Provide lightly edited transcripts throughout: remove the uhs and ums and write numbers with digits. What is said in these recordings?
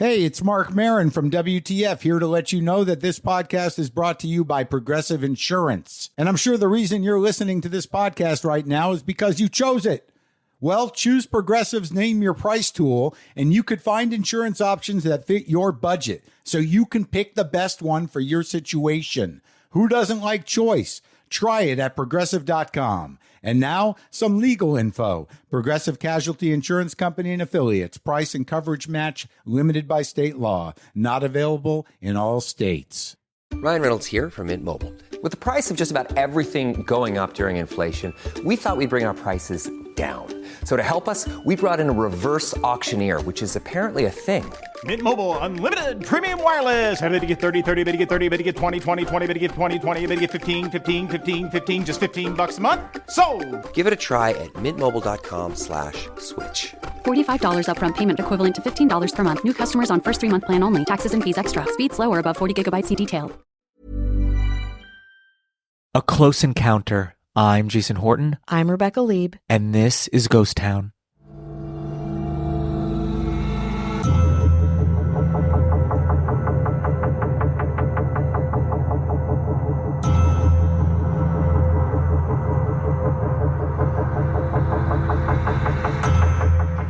Hey, it's Mark Marin from WTF here to let you know that this podcast is brought to you by Progressive Insurance. And I'm sure the reason you're listening to this podcast right now is because you chose it. Well, choose Progressive's Name Your Price tool, and you could find insurance options that fit your budget, so you can pick the best one for your situation. Who doesn't like choice? Try it at Progressive.com. And now, some legal info. Progressive Casualty Insurance Company and Affiliates. Price and coverage match limited by state law. Not available in all states. Ryan Reynolds here from Mint Mobile. With the price of just about everything going up during inflation, we thought we'd bring our prices down. So to help us, we brought in a reverse auctioneer, which is apparently a thing. Mint Mobile Unlimited Premium Wireless. How to get 30, 30, bit to get 30, bit to get 20, 20, 20, bit to get 20, 20, bit to get 15, 15, 15, 15, just $15 a month? Sold! Give it a try at mintmobile.com/switch. $45 upfront payment equivalent to $15 per month. New customers on first 3-month plan only. Taxes and fees extra. Speed slower above 40 gigabytes. See detail. A Close Encounter. I'm Jason Horton. I'm Rebecca Lieb. And this is Ghost Town.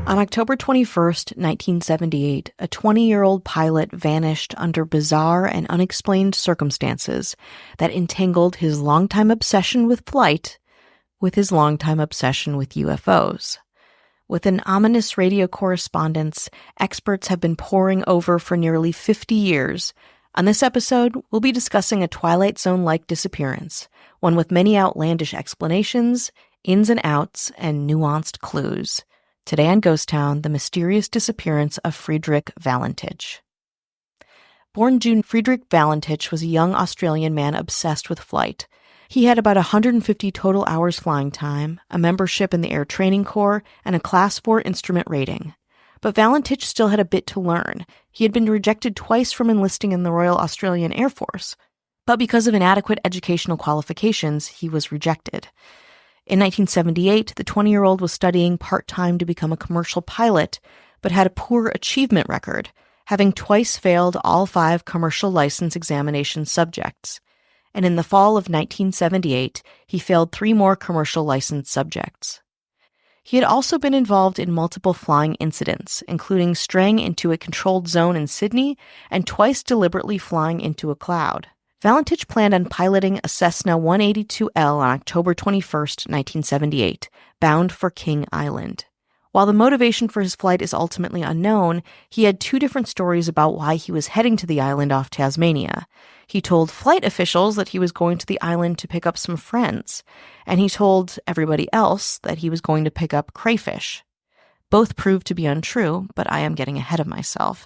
On October 21st, 1978, a 20-year-old pilot vanished under bizarre and unexplained circumstances that entangled his longtime obsession with flight with his longtime obsession with UFOs. With an ominous radio correspondence experts have been poring over for nearly 50 years, on this episode, we'll be discussing a Twilight Zone-like disappearance, one with many outlandish explanations, ins and outs, and nuanced clues. Today on Ghost Town, the mysterious disappearance of Frederich Valentich. Born June, Frederich Valentich was a young Australian man obsessed with flight. He had about 150 total hours flying time, a membership in the Air Training Corps, and a Class 4 instrument rating. But Valentich still had a bit to learn. He had been rejected twice from enlisting in the Royal Australian Air Force. But because of inadequate educational qualifications, he was rejected. In 1978, the 20-year-old was studying part-time to become a commercial pilot, but had a poor achievement record, having twice failed all 5 commercial license examination subjects. And in the fall of 1978, he failed 3 more commercial license subjects. He had also been involved in multiple flying incidents, including straying into a controlled zone in Sydney and twice deliberately flying into a cloud. Valentich planned on piloting a Cessna 182L on October 21, 1978, bound for King Island. While the motivation for his flight is ultimately unknown, he had 2 different stories about why he was heading to the island off Tasmania. He told flight officials that he was going to the island to pick up some friends, and he told everybody else that he was going to pick up crayfish. Both proved to be untrue, but I am getting ahead of myself.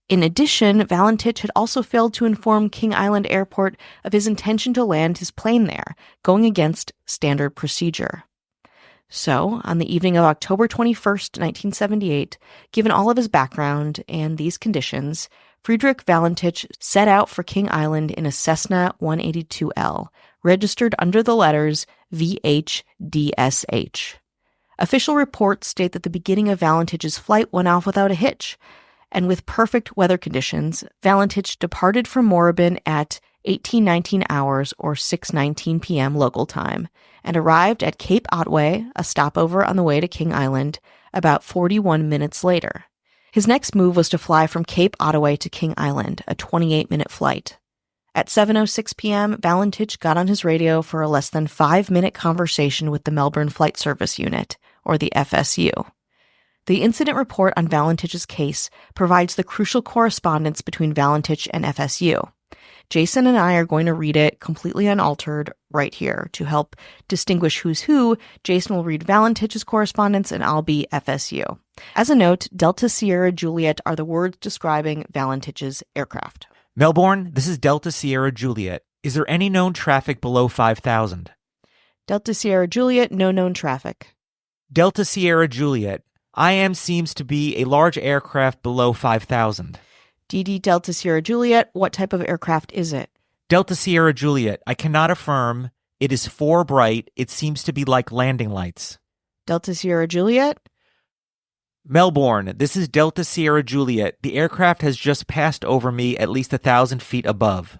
In addition, Valentich had also failed to inform King Island Airport of his intention to land his plane there, going against standard procedure. So, on the evening of October 21st, 1978, given all of his background and these conditions, Frederich Valentich set out for King Island in a Cessna 182L, registered under the letters VHDSH. Official reports state that the beginning of Valentich's flight went off without a hitch, and with perfect weather conditions, Valentich departed from Moorabbin at 18:19 hours or 6:19 p.m. local time, and arrived at Cape Otway, a stopover on the way to King Island, about 41 minutes later. His next move was to fly from Cape Otway to King Island, a 28-minute flight. At 7:06 p.m., Valentich got on his radio for a less than 5-minute conversation with the Melbourne Flight Service Unit, or the FSU. The incident report on Valentich's case provides the crucial correspondence between Valentich and FSU. Jason and I are going to read it completely unaltered right here. To help distinguish who's who, Jason will read Valentich's correspondence and I'll be FSU. As a note, Delta Sierra Juliet are the words describing Valentich's aircraft. Melbourne, this is Delta Sierra Juliet. Is there any known traffic below 5,000? Delta Sierra Juliet, no known traffic. Delta Sierra Juliet. IM seems to be a large aircraft below 5,000. DD Delta Sierra Juliet, what type of aircraft is it? Delta Sierra Juliet, I cannot affirm. It is for bright. It seems to be like landing lights. Delta Sierra Juliet? Melbourne, this is Delta Sierra Juliet. The aircraft has just passed over me at least 1,000 feet above.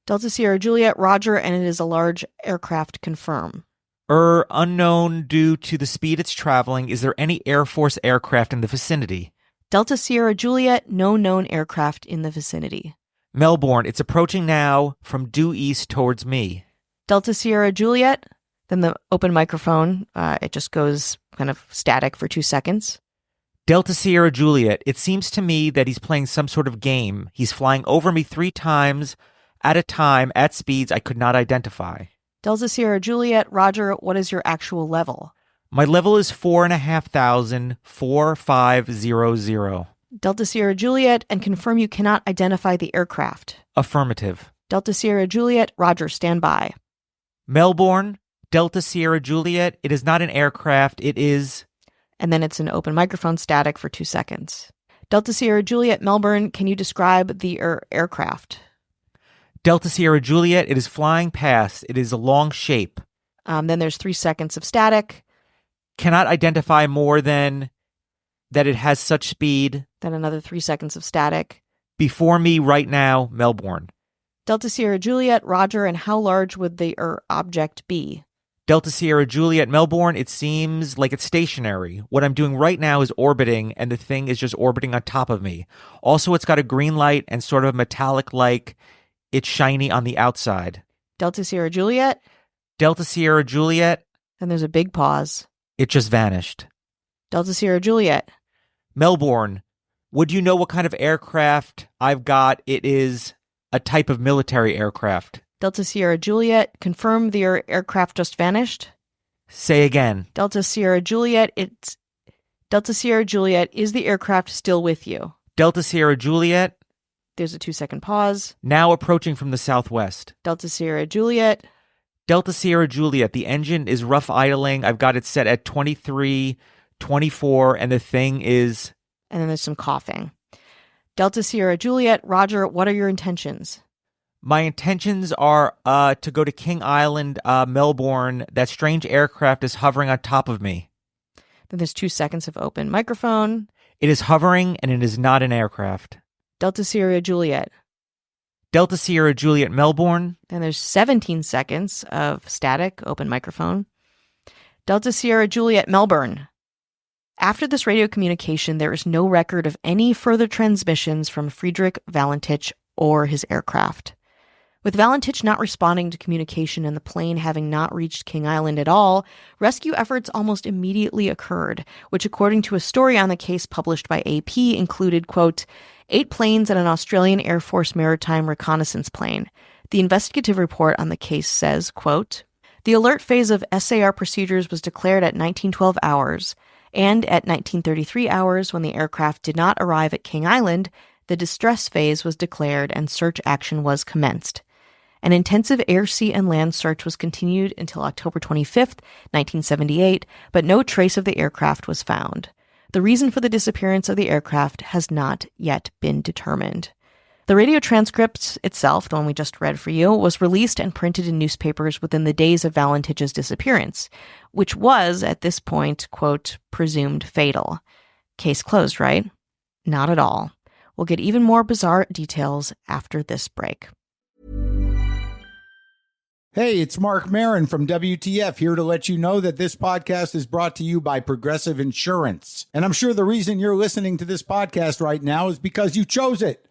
Delta Sierra Juliet, roger, and it is a large aircraft, confirm. Unknown due to the speed it's traveling. Is there any Air Force aircraft in the vicinity? Delta Sierra Juliet, no known aircraft in the vicinity. Melbourne, it's approaching now from due east towards me. Delta Sierra Juliet, then the open microphone, it just goes kind of static for 2 seconds. Delta Sierra Juliet, it seems to me that he's playing some sort of game. He's flying over me 3 times at a time at speeds I could not identify. Delta Sierra Juliet, roger, what is your actual level? My level is 4,500, 4500. Delta Sierra Juliet, and confirm you cannot identify the aircraft. Affirmative. Delta Sierra Juliet, roger, stand by. Melbourne, Delta Sierra Juliet, it is not an aircraft, it is... And then it's an open microphone static for 2 seconds. Delta Sierra Juliet, Melbourne, can you describe the aircraft? Delta Sierra Juliet, it is flying past. It is a long shape. Then there's 3 seconds of static. Cannot identify more than that it has such speed. Then another 3 seconds of static. Before me right now, Melbourne. Delta Sierra Juliet, roger, and how large would the object be? Delta Sierra Juliet, Melbourne, it seems like it's stationary. What I'm doing right now is orbiting, and the thing is just orbiting on top of me. Also, it's got a green light and sort of metallic-like. It's shiny on the outside. Delta Sierra Juliet? Delta Sierra Juliet. Then there's a big pause. It just vanished. Delta Sierra Juliet. Melbourne, would you know what kind of aircraft I've got? It is a type of military aircraft. Delta Sierra Juliet, confirm the aircraft just vanished. Say again. Delta Sierra Juliet, Delta Sierra Juliet, is the aircraft still with you? Delta Sierra Juliet. There's a 2-second pause. Now approaching from the southwest. Delta Sierra Juliet. Delta Sierra Juliet, the engine is rough idling. I've got it set at 23, 24, and the thing is... And then there's some coughing. Delta Sierra Juliet, roger, what are your intentions? My intentions are to go to King Island, Melbourne. That strange aircraft is hovering on top of me. Then there's 2 seconds of open microphone. It is hovering, and it is not an aircraft. Delta Sierra Juliet. Delta Sierra Juliet, Melbourne. Then there's 17 seconds of static, open microphone. Delta Sierra Juliet, Melbourne. After this radio communication, there is no record of any further transmissions from Frederich, Valentich, or his aircraft. With Valentich not responding to communication and the plane having not reached King Island at all, rescue efforts almost immediately occurred, which according to a story on the case published by AP included, quote, 8 planes and an Australian Air Force maritime reconnaissance plane. The investigative report on the case says, quote, the alert phase of SAR procedures was declared at 1912 hours, and at 1933 hours, when the aircraft did not arrive at King Island, the distress phase was declared and search action was commenced. An intensive air, sea, and land search was continued until October 25th, 1978, but no trace of the aircraft was found. The reason for the disappearance of the aircraft has not yet been determined. The radio transcript itself, the one we just read for you, was released and printed in newspapers within the days of Valentich's disappearance, which was, at this point, quote, presumed fatal. Case closed, right? Not at all. We'll get even more bizarre details after this break. Hey, it's Mark Marin from WTF here to let you know that this podcast is brought to you by Progressive Insurance. And I'm sure the reason you're listening to this podcast right now is because you chose it.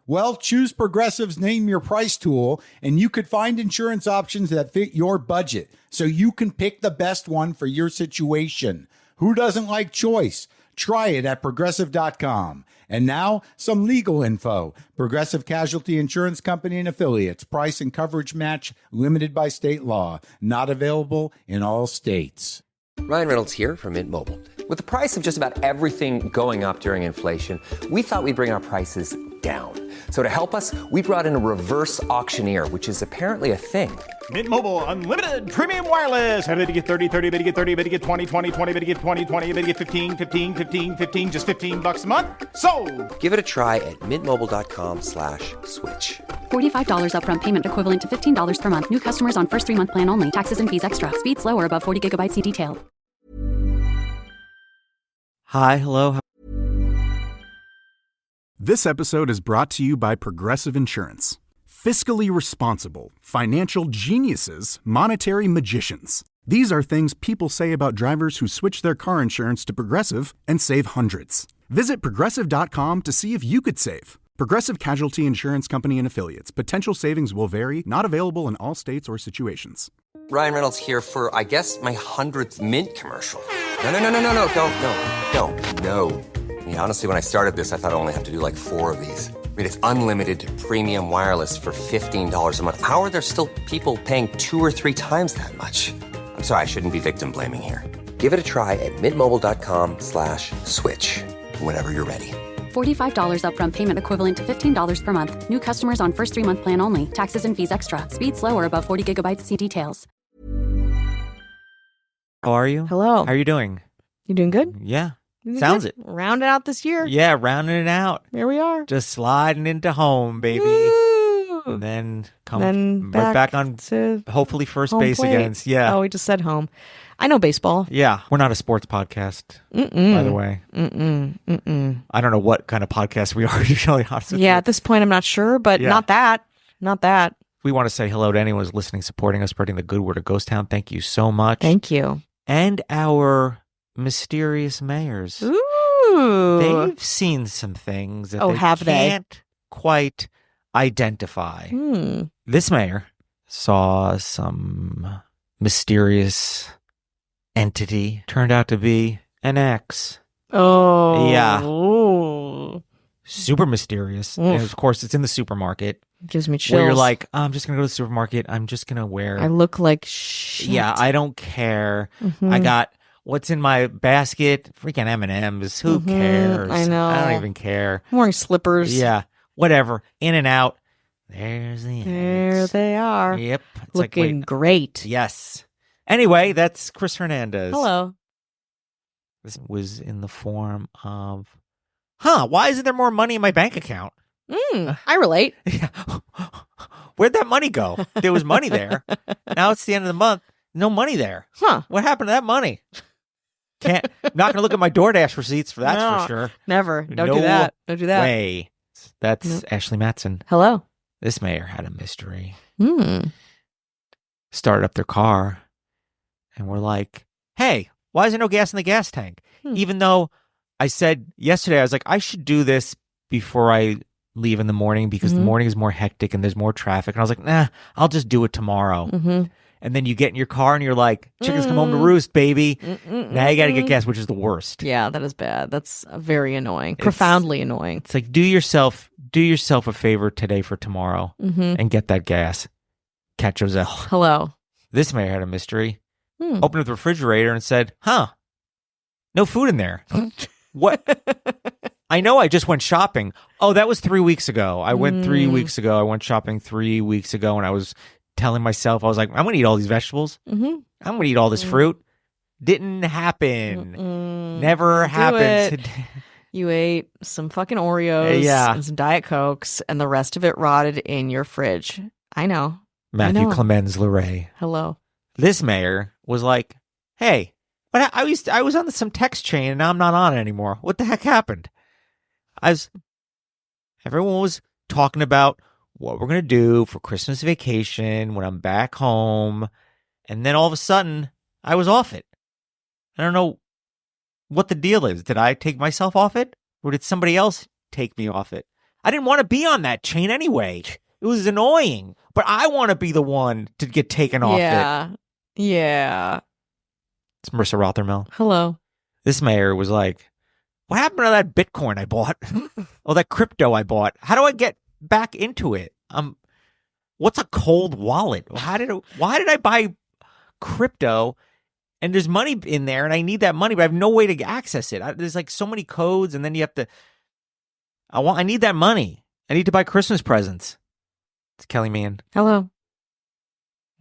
Well, choose Progressive's Name Your Price tool, and you could find insurance options that fit your budget, so you can pick the best one for your situation. Who doesn't like choice? Try it at Progressive.com. And now, some legal info. Progressive Casualty Insurance Company and Affiliates. Price and coverage match limited by state law. Not available in all states. Ryan Reynolds here from Mint Mobile. With the price of just about everything going up during inflation, we thought we'd bring our prices down. So to help us, we brought in a reverse auctioneer, which is apparently a thing. Mint Mobile Unlimited Premium Wireless. How to get 30, 30, bit to get 30, bit to get 20, 20, 20, bit to get 20, 20, bit to get 15, 15, 15, 15, just $15 a month? Sold! Give it a try at mintmobile.com/switch. $45 upfront payment equivalent to $15 per month. New customers on first 3-month plan only. Taxes and fees extra. Speed slower above 40 gigabytes. See detail. Hi, hello. This episode is brought to you by Progressive Insurance. Fiscally responsible, financial geniuses, monetary magicians. These are things people say about drivers who switch their car insurance to Progressive and save hundreds. Visit Progressive.com to see if you could save. Progressive Casualty Insurance Company and Affiliates. Potential savings will vary. Not available in all states or situations. Ryan Reynolds here for, I guess, my 100th Mint commercial. No, don't. I mean, honestly, when I started this, I thought I only have to do like 4 of these. I mean, it's unlimited premium wireless for $15 a month. How are there still people paying 2 or 3 times that much? I'm sorry, I shouldn't be victim blaming here. Give it a try at mintmobile.com/switch. Whenever you're ready. $45 upfront payment equivalent to $15 per month. New customers on first 3-month plan only. Taxes and fees extra. Speed slower above 40 gigabytes. See details. How are you? Hello. How are you doing? You doing good? Yeah. You doing Sounds good? it. Rounding out this year. Yeah, rounding it out. Here we are. Just sliding into home, baby. Woo! And then Then back on to hopefully first home base plate. again. Yeah. Oh, we just said home. I know baseball. Yeah. We're not a sports podcast, by the way. I don't know what kind of podcast we are usually. Yeah, at this point, I'm not sure, but Yeah. not that. Not that. We want to say hello to anyone who's listening, supporting us, spreading the good word of Ghost Town. Thank you so much. Thank you. And our mysterious mayors. Ooh. They've seen some things that Oh, have they? can't quite identify. Hmm. This mayor saw some mysterious entity, turned out to be an ex. Oh. Yeah. Ooh. Super mysterious. Oof. And of course, it's in the supermarket Gives me chills. where you're like, I'm just going to go to the supermarket. I'm just going to wear. I look like shit. Yeah, I don't care. Mhm. I got what's in my basket. Freaking M&Ms. Who cares? I know. I don't even care. I'm wearing slippers. Yeah, whatever. In and out. There's the There eggs. they are. Yep. It's Looking like, wait, great. yes. Anyway, that's Chris Hernandez. Hello. This was in the form of, why isn't there more money in my bank account? I relate. Yeah. Where'd that money go? There was money there. Now it's the end of the month. No money there. Huh. What happened to that money? Not going to look at my DoorDash receipts for that No, for sure. Never. Don't No do that. Don't do that. Way. That's Nope. Ashley Matson. Hello. This mayor had a mystery. Hmm. Started up their car and we're like, hey, why is there no gas in the gas tank? Even though I said yesterday, I was like, I should do this before I leave in the morning because the morning is more hectic and there's more traffic. And I was like, nah, I'll just do it tomorrow. Mm-hmm. And then you get in your car and you're like, chickens come home to roost, baby. Now you got to get gas, which is the worst. Yeah, that is bad. That's very annoying. Profoundly annoying. It's like, do yourself a favor today for tomorrow and get that gas. Cat Joselle. Hello. This mayor had a mystery. Opened up the refrigerator and said, no food in there. What? I know I just went shopping. Oh, that was 3 weeks ago. I went 3 weeks ago. I went shopping 3 weeks ago and I was telling myself, I was like, I'm going to eat all these vegetables. I'm going to eat all this fruit. Didn't happen. Never happened. You ate some fucking Oreos and some Diet Cokes and the rest of it rotted in your fridge. I know. Matthew I know. Clemens Luray. Hello. This mayor was like, hey, but I was on some text chain and now I'm not on it anymore. What the heck happened? Everyone was talking about what we're going to do for Christmas vacation when I'm back home. And then all of a sudden, I was off it. I don't know what the deal is. Did I take myself off it? Or did somebody else take me off it? I didn't want to be on that chain anyway. It was annoying. But I want to be the one to get taken off it. Yeah. It's Marissa Rothermel. Hello. This mayor was like, what happened to that Bitcoin I bought? Oh, that crypto I bought. How do I get back into it? What's a cold wallet? Why did I buy crypto and there's money in there and I need that money, but I have no way to access it. There's like so many codes and then you have to, I need that money. I need to buy Christmas presents. It's Kelly Mann. Hello.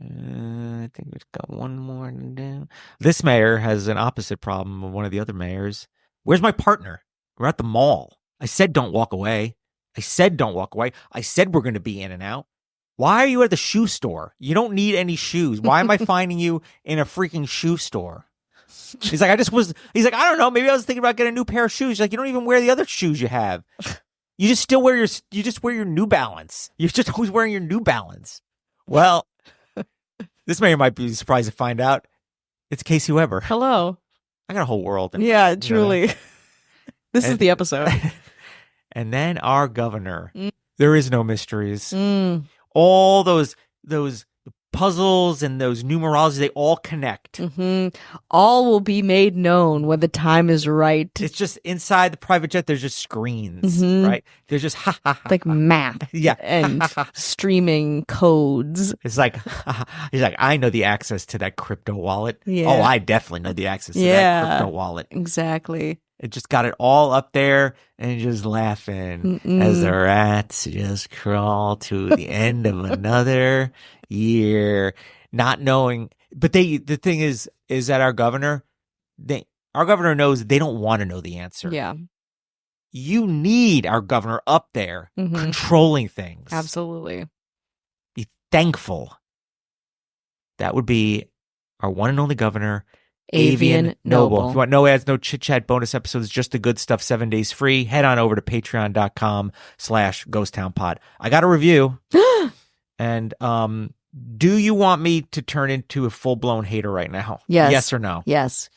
I think we've got one more to do. This mayor has an opposite problem of one of the other mayors. Where's my partner? We're at the mall. I said don't walk away. I said we're going to be in and out. Why are you at the shoe store? You don't need any shoes. Why am I finding you in a freaking shoe store? He's like, I don't know. Maybe I was thinking about getting a new pair of shoes. He's like, you don't even wear the other shoes you have. You just wear your New Balance. You're just always wearing your New Balance. Well, this may or might be surprised to find out it's Casey Weber. Hello. I got a whole world. Yeah, truly. This is the episode. And then our governor. There is no mysteries. All those puzzles and those numerologies, they all connect. All will be made known when the time is right. It's just inside the private jet, there's just screens, right? There's just like math and streaming codes. It's like, he's like, I know the access to that crypto wallet. Yeah. Oh, I definitely know the access to that crypto wallet. Exactly. It just got it all up there and just laughing as the rats just crawl to the end of another year, not knowing. But the thing is that our governor knows they don't want to know the answer. Yeah. You need our governor up there controlling things. Absolutely. Be thankful. That would be our one and only governor, Avian Noble. If you want no ads, no chit chat, bonus episodes, just the good stuff, 7 days free, head on over to patreon.com/ghosttownpod. I got a review. And do you want me to turn into a full-blown hater right now? Yes. Yes or no? Yes.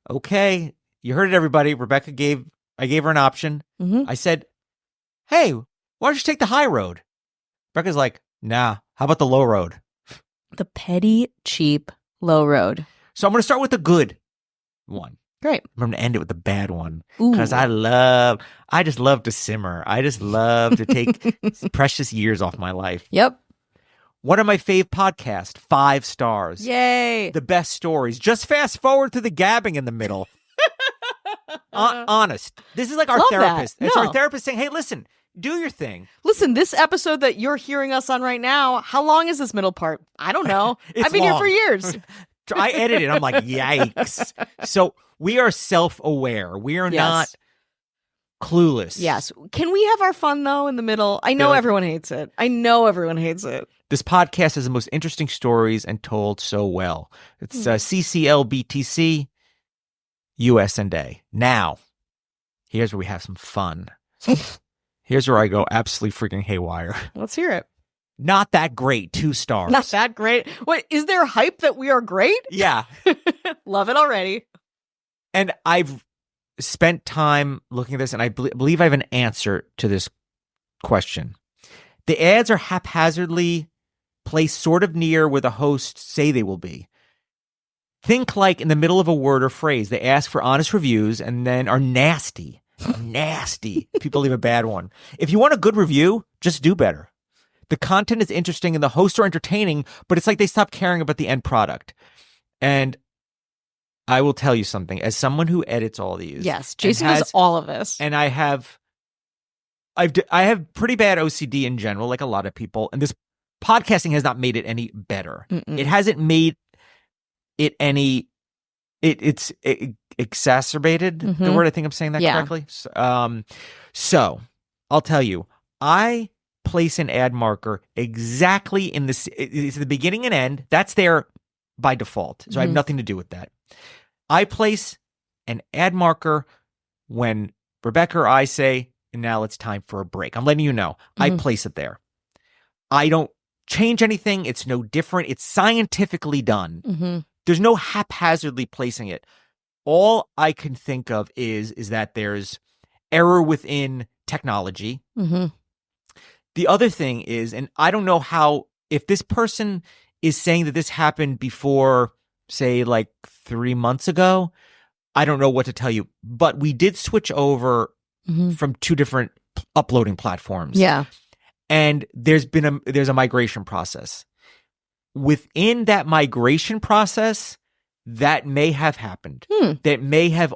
Okay. You heard it, everybody. I gave her an option. I said, hey, why don't you take the high road? Rebecca's like, nah, how about the low road? The petty, cheap, low road. So I'm going to start with the good one. Great. I'm going to end it with the bad one because I just love to simmer. I just love to take precious years off my life. Yep. One of my fave podcasts, 5 stars. Yay. The best stories. Just fast forward to the gabbing in the middle. Honest. This is like our Love therapist. that. It's No. our therapist saying, hey, listen, do your thing. Listen, this episode that you're hearing us on right now, how long is this middle part? I don't know. I've been here for years. I edited it. I'm like, yikes. So we are self-aware. We are not clueless. Yes. Can we have our fun, though, in the middle? I know everyone hates it. This podcast has the most interesting stories and told so well. It's CCLBTC, US&A. Now, here's where we have some fun. Here's where I go absolutely freaking haywire. Let's hear it. Not that great. 2 stars. Not that great. Wait, is there hype that we are great? Yeah. Love it already. And I've spent time looking at this, and I believe I have an answer to this question. The ads are haphazardly placed sort of near where the hosts say they will be. Think like in the middle of a word or phrase. They ask for honest reviews and then are nasty. Nasty. People leave a bad one. If you want a good review, just do better. The content is interesting and the hosts are entertaining, but it's like they stop caring about the end product. And I will tell you something. As someone who edits all these. Yes, Jason does all of this. And I have pretty bad OCD in general, like a lot of people. And this podcasting has not made it any better. It hasn't made it any... It's exacerbated, the word. I think I'm saying that correctly. So I'll tell you, I place an ad marker exactly in it's the beginning and end. That's there by default. So I have nothing to do with that. I place an ad marker when Rebecca or I say, and now it's time for a break. I'm letting you know. I place it there. I don't change anything. It's no different. It's scientifically done. There's no haphazardly placing it. All I can think of is that there's error within technology. The other thing is, and I don't know how, if this person is saying that this happened before, say, like 3 months ago, I don't know what to tell you. But we did switch over from 2 different uploading platforms. Yeah. And there's a migration process. Within that migration process, that may have happened. That may have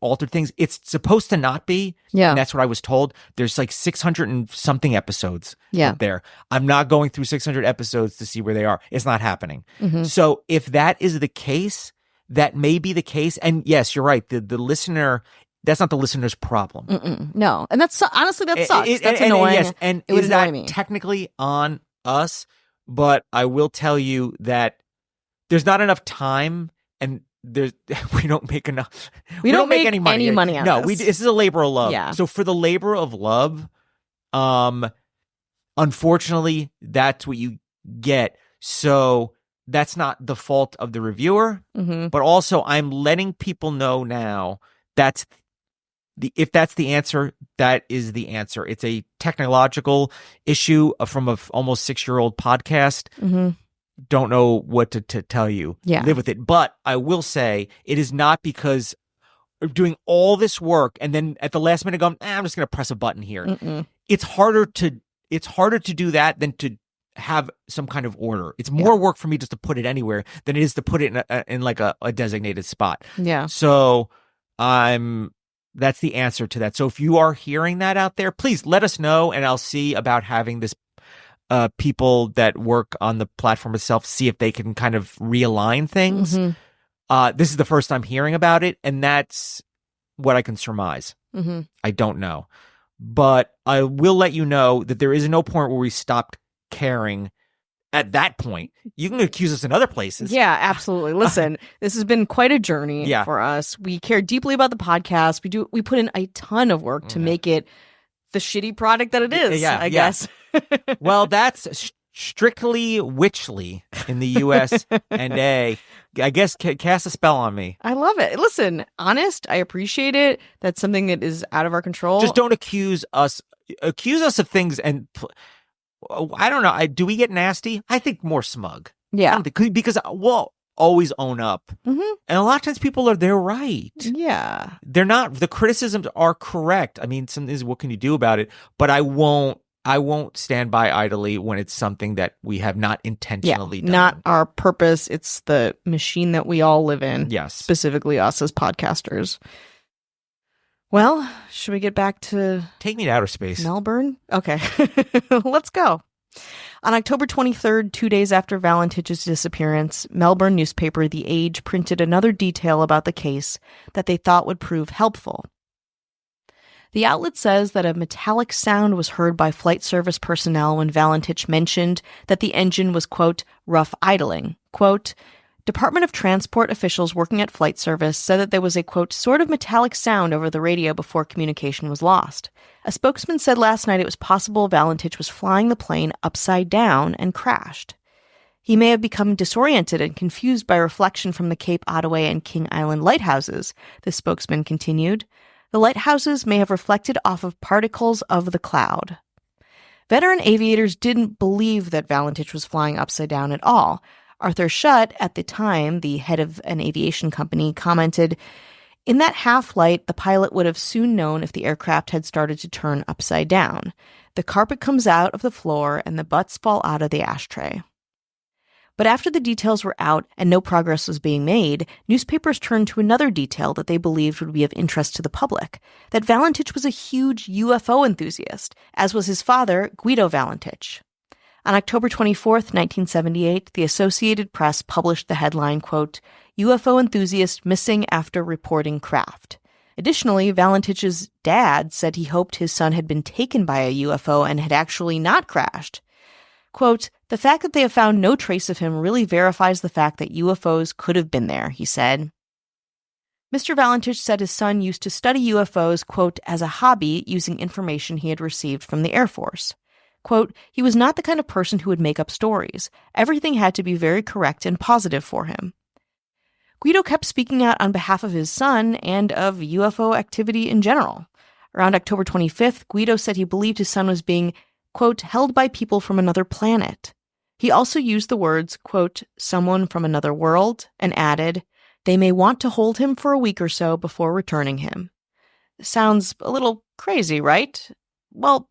altered things. It's supposed to not be. Yeah. And that's what I was told. There's like 600 and something episodes Yeah. there. I'm not going through 600 episodes to see where they are. It's not happening. So if that is the case, that may be the case. And yes, you're right. The listener, that's not the listener's problem. No. And that's honestly, that sucks. That's annoying. Yes, and it would is that annoy me. technically on us? But I will tell you that there's not enough time, and we don't make enough. We don't make any money on no, this. this is a labor of love. Yeah. So for the labor of love, unfortunately, that's what you get. So that's not the fault of the reviewer, but also I'm letting people know now if that's the answer, that is the answer. It's a technological issue from a almost 6-year-old podcast. Don't know what to tell you. Yeah. Live with it. But I will say it is not because of doing all this work and then at the last minute going, I'm just going to press a button here. It's harder to do that than to have some kind of order. It's more work for me just to put it anywhere than it is to put it in like a designated spot. Yeah. So that's the answer to that. So if you are hearing that out there, please let us know, and I'll see about having this people that work on the platform itself see if they can kind of realign things. This is the first time hearing about it, and that's what I can surmise. I don't know. But I will let you know that there is no point where we stopped caring. At that point, you can accuse us in other places. Yeah, absolutely. Listen, this has been quite a journey for us. We care deeply about the podcast. We put in a ton of work to make it the shitty product that it is, I guess. Well, that's strictly witchly in the US and I guess cast a spell on me. I love it. Listen, honest, I appreciate it. That's something that is out of our control. Just don't accuse us of things and I don't know. Do we get nasty? I think more smug. Yeah. Because we'll always own up. And a lot of times people they're right. Yeah. They're not. The criticisms are correct. I mean, some is what can you do about it? But I won't stand by idly when it's something that we have not intentionally done. Not our purpose. It's the machine that we all live in. Yes. Specifically us as podcasters. Well, should we get back to... Take me to outer space. Melbourne? Okay. Let's go. On October 23rd, 2 days after Valentich's disappearance, Melbourne newspaper The Age printed another detail about the case that they thought would prove helpful. The outlet says that a metallic sound was heard by flight service personnel when Valentich mentioned that the engine was, quote, rough idling. Quote, Department of Transport officials working at flight service said that there was a, quote, sort of metallic sound over the radio before communication was lost. A spokesman said last night it was possible Valentich was flying the plane upside down and crashed. He may have become disoriented and confused by reflection from the Cape Otway and King Island lighthouses, the spokesman continued. The lighthouses may have reflected off of particles of the cloud. Veteran aviators didn't believe that Valentich was flying upside down at all. Arthur Schutt, at the time the head of an aviation company, commented, in that half-light, the pilot would have soon known if the aircraft had started to turn upside down. The carpet comes out of the floor and the butts fall out of the ashtray. But after the details were out and no progress was being made, newspapers turned to another detail that they believed would be of interest to the public, that Valentich was a huge UFO enthusiast, as was his father, Guido Valentich. On October 24th, 1978, the Associated Press published the headline, quote, UFO enthusiast missing after reporting craft. Additionally, Valentich's dad said he hoped his son had been taken by a UFO and had actually not crashed. Quote, the fact that they have found no trace of him really verifies the fact that UFOs could have been there, he said. Mr. Valentich said his son used to study UFOs, quote, as a hobby using information he had received from the Air Force. Quote, he was not the kind of person who would make up stories. Everything had to be very correct and positive for him. Guido kept speaking out on behalf of his son and of UFO activity in general. Around October 25th, Guido said he believed his son was being, quote, held by people from another planet. He also used the words, quote, someone from another world, and added, they may want to hold him for a week or so before returning him. Sounds a little crazy, right? Well,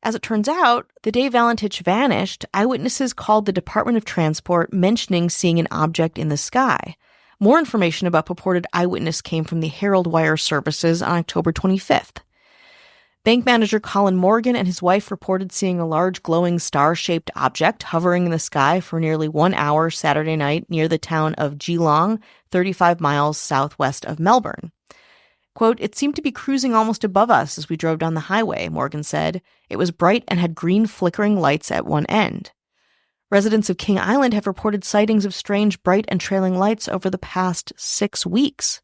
as it turns out, the day Valentich vanished, eyewitnesses called the Department of Transport mentioning seeing an object in the sky. More information about purported eyewitness came from the Herald Wire services on October 25th. Bank manager Colin Morgan and his wife reported seeing a large glowing star-shaped object hovering in the sky for nearly 1 hour Saturday night near the town of Geelong, 35 miles southwest of Melbourne. Quote, it seemed to be cruising almost above us as we drove down the highway, Morgan said. It was bright and had green flickering lights at one end. Residents of King Island have reported sightings of strange bright and trailing lights over the past 6 weeks.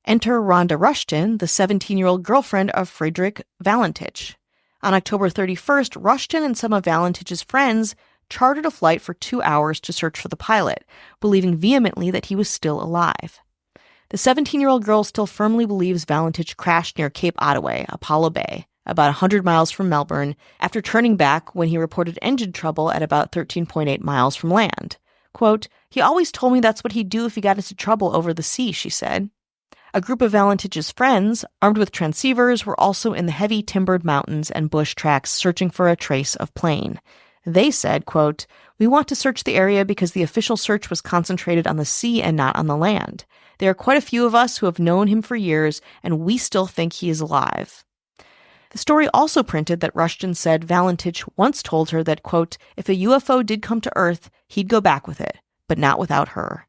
Enter Rhonda Rushton, the 17-year-old girlfriend of Frederich Valentich. On October 31st, Rushton and some of Valentich's friends chartered a flight for 2 hours to search for the pilot, believing vehemently that he was still alive. The 17-year-old girl still firmly believes Valentich crashed near Cape Otway, Apollo Bay, about 100 miles from Melbourne, after turning back when he reported engine trouble at about 13.8 miles from land. Quote, "He always told me that's what he'd do if he got into trouble over the sea," she said. A group of Valentich's friends, armed with transceivers, were also in the heavy timbered mountains and bush tracks searching for a trace of plane. They said, quote, "We want to search the area because the official search was concentrated on the sea and not on the land. There are quite a few of us who have known him for years, and we still think he is alive." The story also printed that Rushton said Valentich once told her that, quote, "If a UFO did come to Earth, he'd go back with it, but not without her."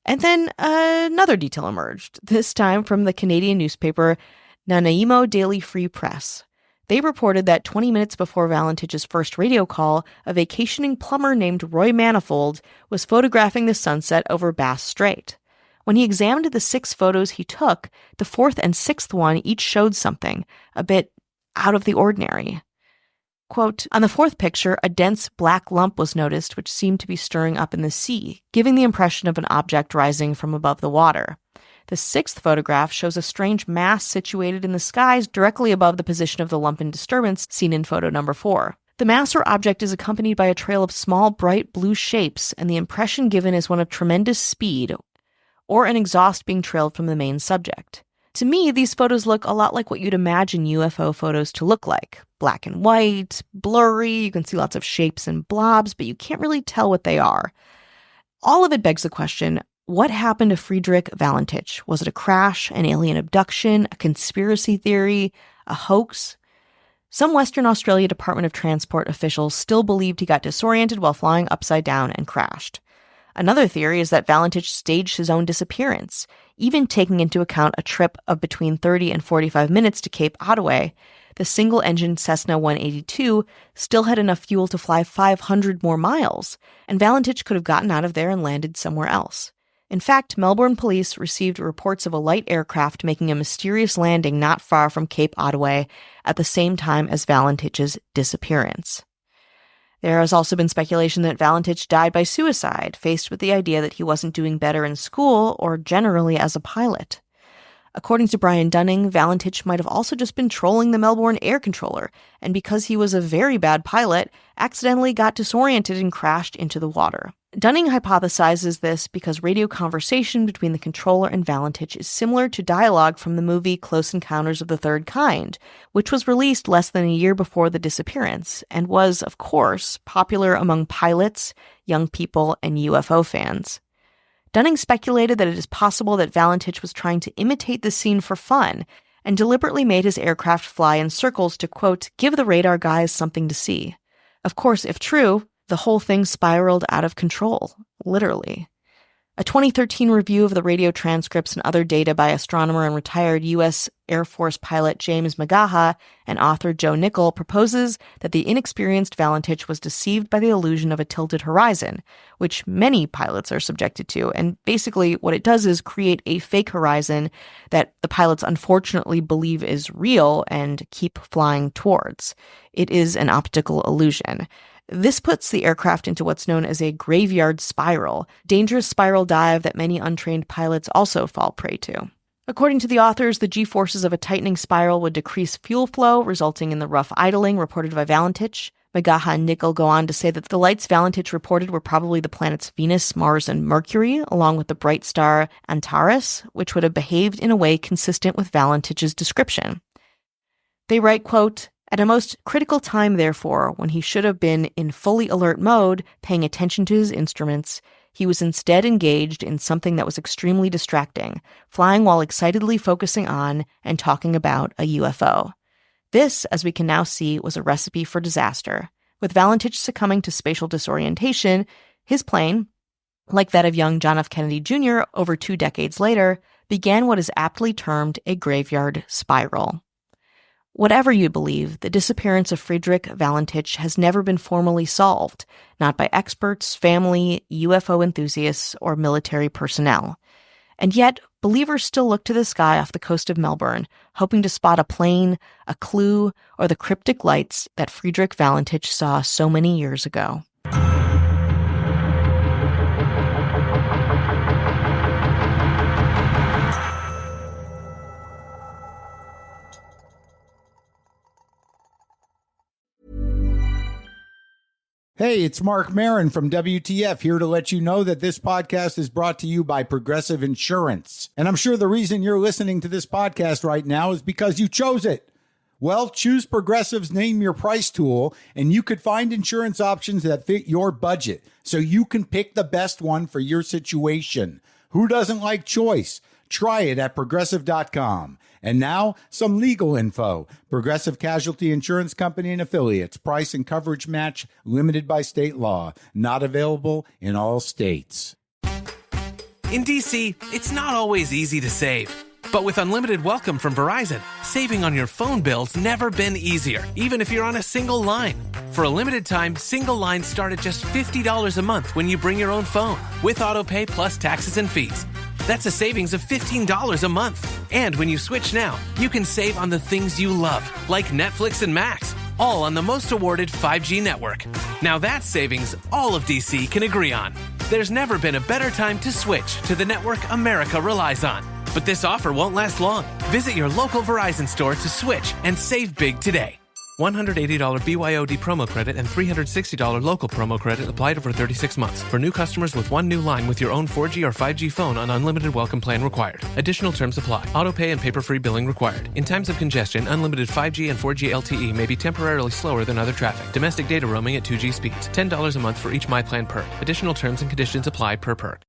And then another detail emerged, this time from the Canadian newspaper Nanaimo Daily Free Press. They reported that 20 minutes before Valentich's first radio call, a vacationing plumber named Roy Manifold was photographing the sunset over Bass Strait. When he examined the 6 photos he took, the 4th and 6th one each showed something a bit out of the ordinary. Quote, "On the 4th picture, a dense black lump was noticed which seemed to be stirring up in the sea, giving the impression of an object rising from above the water. The 6th photograph shows a strange mass situated in the skies directly above the position of the lump in disturbance seen in photo number 4. The mass or object is accompanied by a trail of small, bright blue shapes, and the impression given is one of tremendous speed, or an exhaust being trailed from the main subject. To me, these photos look a lot like what you'd imagine UFO photos to look like. Black and white, blurry, you can see lots of shapes and blobs, but you can't really tell what they are. All of it begs the question, what happened to Frederich Valentich? Was it a crash, an alien abduction, a conspiracy theory, a hoax? Some Western Australia Department of Transport officials still believed he got disoriented while flying upside down and crashed. Another theory is that Valentich staged his own disappearance, even taking into account a trip of between 30 and 45 minutes to Cape Otway. The single-engine Cessna 182 still had enough fuel to fly 500 more miles, and Valentich could have gotten out of there and landed somewhere else. In fact, Melbourne police received reports of a light aircraft making a mysterious landing not far from Cape Otway at the same time as Valentich's disappearance. There has also been speculation that Valentich died by suicide, faced with the idea that he wasn't doing better in school or generally as a pilot. According to Brian Dunning, Valentich might have also just been trolling the Melbourne air controller, and because he was a very bad pilot, accidentally got disoriented and crashed into the water. Dunning hypothesizes this because radio conversation between the controller and Valentich is similar to dialogue from the movie Close Encounters of the Third Kind, which was released less than a year before the disappearance, and was, of course, popular among pilots, young people, and UFO fans. Dunning speculated that it is possible that Valentich was trying to imitate the scene for fun and deliberately made his aircraft fly in circles to, quote, give the radar guys something to see. Of course, if true, the whole thing spiraled out of control, literally. A 2013 review of the radio transcripts and other data by astronomer and retired U.S. Air Force pilot James McGaha and author Joe Nickell proposes that the inexperienced Valentich was deceived by the illusion of a tilted horizon, which many pilots are subjected to, and basically what it does is create a fake horizon that the pilots unfortunately believe is real and keep flying towards. It is an optical illusion. This puts the aircraft into what's known as a graveyard spiral, dangerous spiral dive that many untrained pilots also fall prey to. According to the authors, the G-forces of a tightening spiral would decrease fuel flow, resulting in the rough idling reported by Valentich. McGaha and Nickell go on to say that the lights Valentich reported were probably the planets Venus, Mars, and Mercury, along with the bright star Antares, which would have behaved in a way consistent with Valentich's description. They write, quote, at a most critical time, therefore, when he should have been in fully alert mode, paying attention to his instruments, he was instead engaged in something that was extremely distracting, flying while excitedly focusing on and talking about a UFO. This, as we can now see, was a recipe for disaster. With Valentich succumbing to spatial disorientation, his plane, like that of young John F. Kennedy Jr. over 2 decades later, began what is aptly termed a graveyard spiral. Whatever you believe, the disappearance of Frederich Valentich has never been formally solved, not by experts, family, UFO enthusiasts, or military personnel. And yet, believers still look to the sky off the coast of Melbourne, hoping to spot a plane, a clue, or the cryptic lights that Frederich Valentich saw so many years ago. Hey, it's Mark Marin from WTF here to let you know that this podcast is brought to you by Progressive Insurance. And I'm sure the reason you're listening to this podcast right now is because you chose it. Well, choose Progressive's Name Your Price tool, and you could find insurance options that fit your budget, so you can pick the best one for your situation. Who doesn't like choice? Try it at Progressive.com. And now, some legal info. Progressive Casualty Insurance Company and Affiliates. Price and coverage match limited by state law. Not available in all states. In DC, it's not always easy to save. But with Unlimited Welcome from Verizon, saving on your phone bill's never been easier, even if you're on a single line. For a limited time, single lines start at just $50 a month when you bring your own phone, with AutoPay plus taxes and fees. That's a savings of $15 a month. And when you switch now, you can save on the things you love, like Netflix and Max, all on the most awarded 5G network. Now that's savings all of DC can agree on. There's never been a better time to switch to the network America relies on. But this offer won't last long. Visit your local Verizon store to switch and save big today. $180 BYOD promo credit and $360 local promo credit applied over 36 months. For new customers with one new line with your own 4G or 5G phone on Unlimited Welcome Plan required. Additional terms apply. Auto-pay and paper-free billing required. In times of congestion, unlimited 5G and 4G LTE may be temporarily slower than other traffic. Domestic data roaming at 2G speeds. $10 a month for each MyPlan perk. Additional terms and conditions apply per perk.